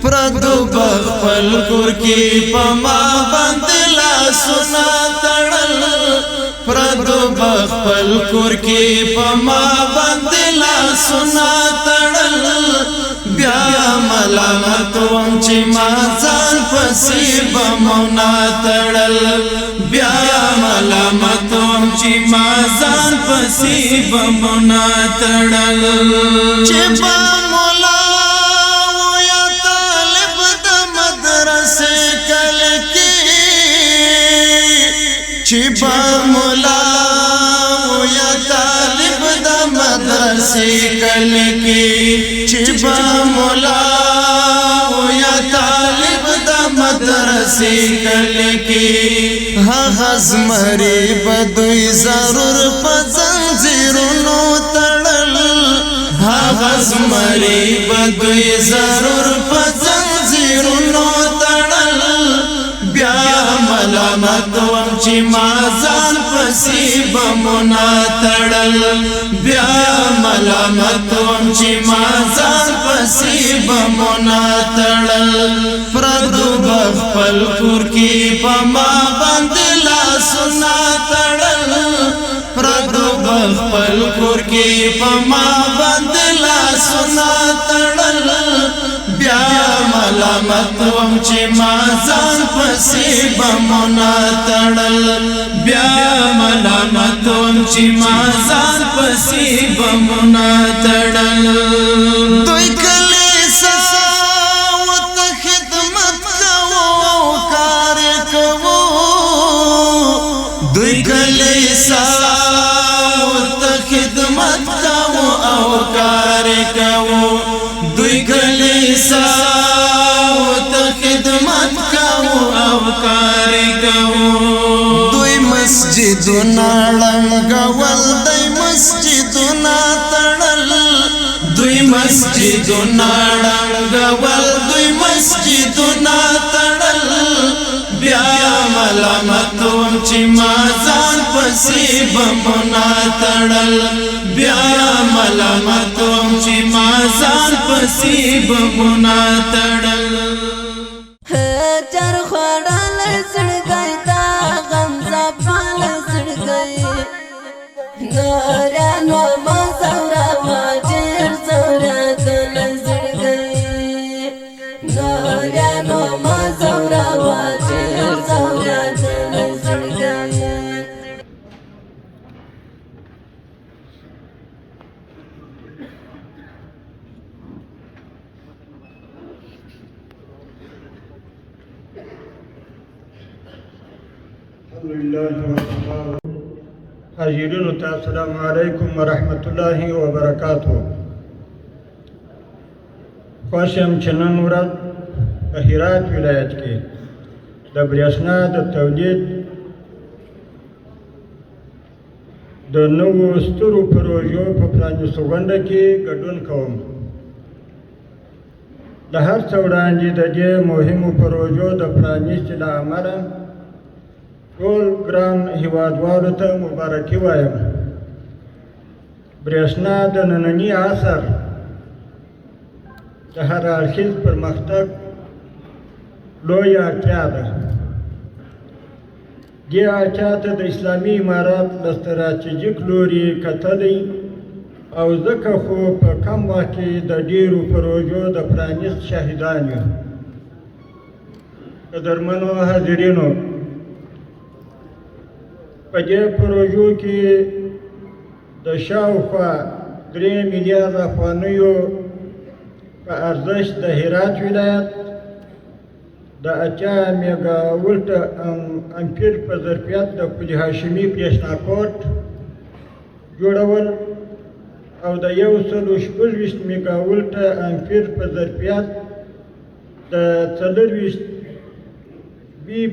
پردو بخپل کور کی پما باندلا سنا تړل پردو بخپل کور کی پما باندلا سنا تړل بیا ملامت وم چې ما ځان پسې بمونا تړل بیا ملامت وم چې ما ځان پسې بمونا تړل چې چیبا مولا یا طالب دا مدرسے کل کی چیبا مولا یا طالب دا مدرسے کل کی غزمری بدوی ضرور پزنزیرونو تڑل غزمری بدوی ضرور پزنزیرونو تڑل بیا ملامت وم چې ما ځان پسې بمونا تړل بیا ملامت وم چې ما ځان پسې بمونا تړل پردو بخپل کور کې پما باندې لاسونه تړل پردو بخپل کور کې پما باندې لاسونه تړل بیا ملامت وم چې ما ځان پسې بمونا تړل بیا ملامت وم چې ما ځان پسې بمونا تړل دوی کلیسا ورته خدمت کوو کار کوو دوی کلیسا ورته خدمت کوو او کار کوو دوی کلیسا ورته خدمت کوو او کار کوو دوی مسجدونه ړنګول دی مسجدونه تړل دوی مسجدونه ړنګول دوی مسجدونه تړل بیا ملامت وم چې ما ځان پسې بمونا تړل بیا ملامت وم چې ما ځان پسې بمونا تړل چر خوړل سړګي دا غم زپال سړګي نورانو ما سورا واجر سورا تل سړګي نورانو ما سورا واجر سورا تل سړګي حاضرینو ته السلام علیکم ورحمت الله وبرکاته خوښ یم چې نن ورځ په هرات ولایت کې د بریښنا د تولید د نوو سترو پروژو په پرانیستو غونډه کې ګډون کوم د هر څه وړاندې د دې مهمو پروژو د پرانیستې له امله ټول ګران هیوادوالو ته مبارکي وایم بریښنا د ننني عصر د هر اړخیز پرمختګ لویه اړتیا ده دې اړتیا ته د اسلامي امارات له ستراتیژیک لوري کتلی او ځکه خو په کم وخت کې د ډېرو پروژو د پرانیست شاهدان یو قدرمنو حاضرینو په دې پروژو کې د شاوخوا 3 میلیارده افغانیو په ارزښت د هرات ولایت د 8 میگا ولټ امپیر په ظرفیت د پل هاشمي بریښنا کوټ جوړول او د 126 میگا ولټ امپیر په ظرفیت د 24 بی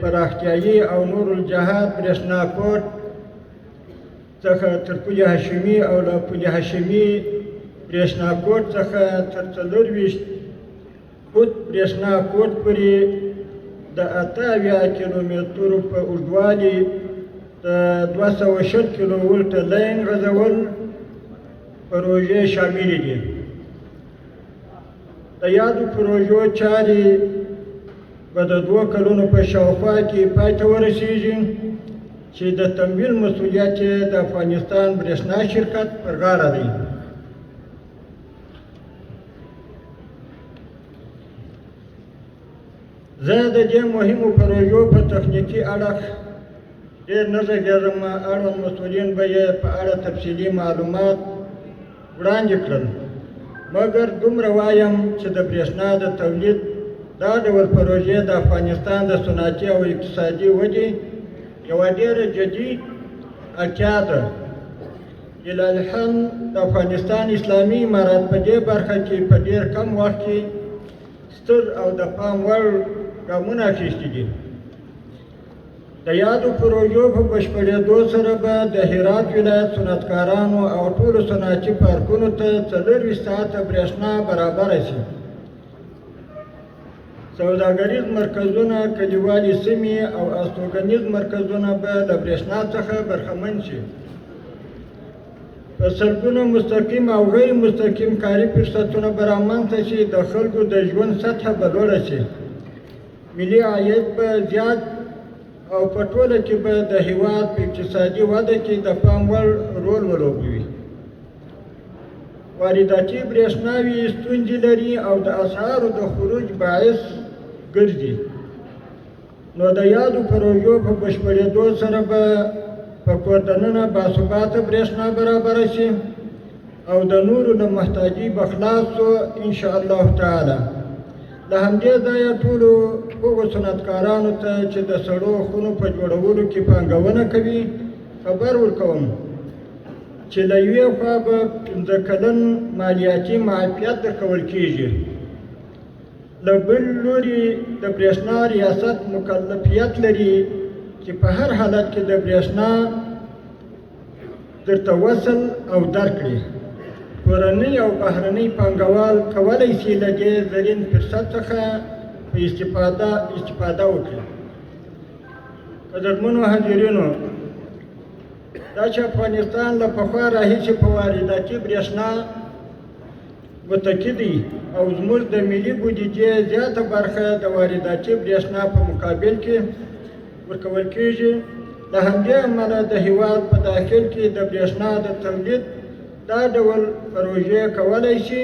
پراختیایي او نور الجهات بریښنا کوټ څخه تر پل هاشمي او له پل هاشمي بریښنا کوټ څخه تر 24 فوټ بریښنا کوټ پورې د 88 کیلومترو په اوږدوالي د 260 کیلو ولټ لاین غځول پروژې شاملې دي د یادو پروژو چارې به د 2 کلونو په شاوخوا کې پای ته ورسیږي چې د تمویل مسؤلیت یې د افغانستان برېښنا شرکت پر غاړه دی. زه د دې مهمو پروژو په تخنیکي اړخ ډېر نه غږېږم، اړوند مسؤلین به یې په اړه تفصیلي معلومات وړاندې کړل، مګر دومره وایم چې د برېښنا د تولید دا ډول پروژې د افغانستان د صنعتي او اقتصادي ودې یوه ډېره جدي اړتیا ده. الحقیقاً د افغانستان اسلامي امارت په دې برخه کې په ډېر کم وخت کې ستر او د پام وړ ګامونه اخیستي دي. د یادو پروژو په بشپړېدو سره به د هرات ولایت صنعتکارانو او ټولو صنعتي پارکونو ته 24 ساعته برېښنا برابره شي. سوداګریز مرکزونه، کلیوالي سیمې او استوګنیز مرکزونه به له برېښنا څخه برخمن شي. په سلګونو مستقیم او غیر مستقیم کاري فرصتونه به رامنځته شي. د خلکو د ژوند سطحه به لوړه شي. ملي عاید به زیات او په ټوله کې به د هېواد په اقتصادي وده کې د پام وړ رول ولوبوي. وارداتي برېښناوې ستونزې لري او د اسعارو د خروج باعث ګرځي. نو د یادو پروژو په بشپړېدو سره به په کور دننه باثباته برېښنا برابره شي او د نورو له محتاجۍ به خلاص شو انشاءالله تعالی. له همدې ځایه ټولو هغو صنعتکارانو ته چې د سړو خونو په جوړولو کې پانګونه کوي خبر ورکوم چې له یوې خوا به 15 کلن مالیاتي معافیت درکول کېږي، له بل لوري د برېښنا ریاست مکلفیت لري چې په هر حالت کې د برېښنا درته وصل او درکړي. کورنۍ او بهرنۍ پانګوال کولی شي له دې زرین فرصت څخه په استفاده وکړي. قدرمنو حاضرینو، دا چې افغانستان له پخوا راهیسې په وارداتي برېښنا متکی دی او زموږ د ملي بودیجې زیاته برخه د وارداتي برېښنا په مقابل کې ورکول کېږي. له همدې امله د هېواد په داخل کې د برېښنا د تولید دا ډول پروژې کولی شي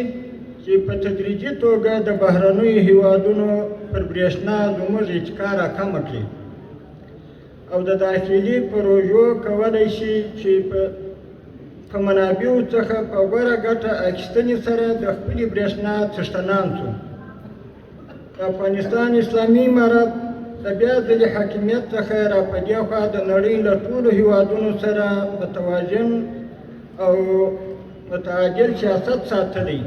چې په تدریجي توګه د بهرنیو هېوادونو پر برېښنا زموږ اتکا راکمه کړي او د داخلي پروژو کولی شي چې په منابعو څخه په غوره ګټه اخیستنې سره د خپلې برېښنا څښتنان شو. د افغانستان اسلامي امارت د بیا ځلې حاکمیت څخه را په دې خوا د نړۍ له ټولو هېوادونو سره متوازن او متعادل سیاست ساتلی.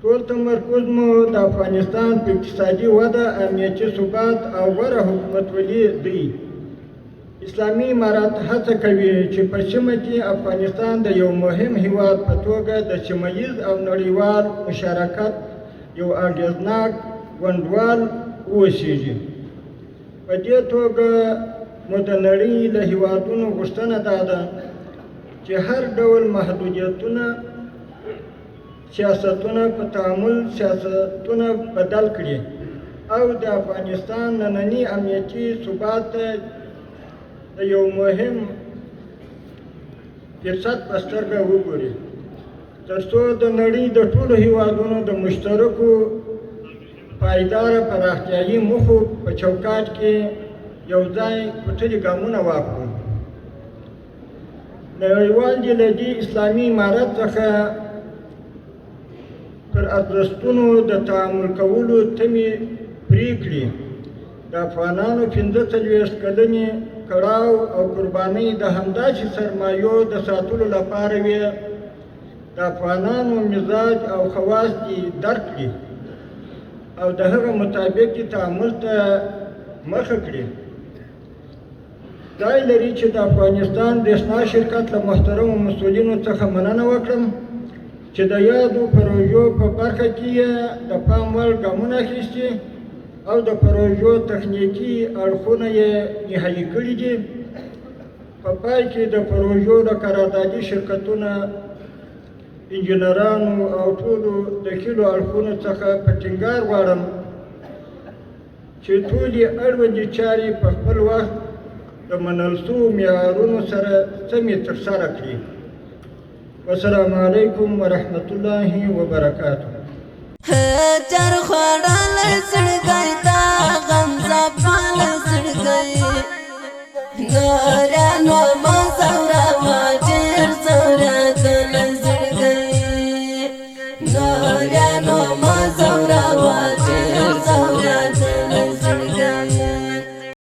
ټول تمرکز مو د افغانستان په اقتصادي وده، امنیتي ثبات او غوره حکومتولي دی. اسلامي امارت هڅه کوي چې په سیمه کې افغانستان د یو مهم هېواد په توګه د سیمه ییز او نړیوال مشارکت یو اغېزناک ونډوال واوسیږي. په دې توګه مو د نړۍ له هېوادونو غوښتنه دا ده چې هر ډول محدودیتونه سیاستونه په تعامل سیاستونه بدل کړي او د افغانستان ننني امنیتي ثبات ته د یو مهم فرصت په سترګه وګوري، تر څو د نړۍ د ټولو هېوادونو د مشترکو پایداره پراختیایي موخو په چوکاټ کې یو ځای پټلي ګامونه واخلو. نړیوال دې له دې اسلامي امارت څخه پر ارزښتونو د تعامل کولو تمې پرې کړي. د افغانانو 45 کلنې کړاو او قربانۍ د همداسې سرمایو د ساتلو لپاره وې. د افغانانو مزاج او خواص دې درک کړي او د هغه مطابق تعامل ته مخه کړي. ځای لري چې د افغانستان برېښنا شرکت له محترمو مسؤلینو څخه مننه وکړم چې د یادو پروژو په برخه کې یې د پام وړ ګامونه اخیستي او د پروژو تخنیکي اړخونه یې نهایي کړي دي. په پای کې د پروژو د قراردادي شرکتونه انجینرانو او ټولو دخیلو اړخونو څخه په ټینګار غواړم چې ټولې اړوندې چارې په خپل وخت د منل شوو معیارونو سره سمې ترسره کړي. والسلام علیکم ورحمة الله وبرکاته. چر خوړل زړګی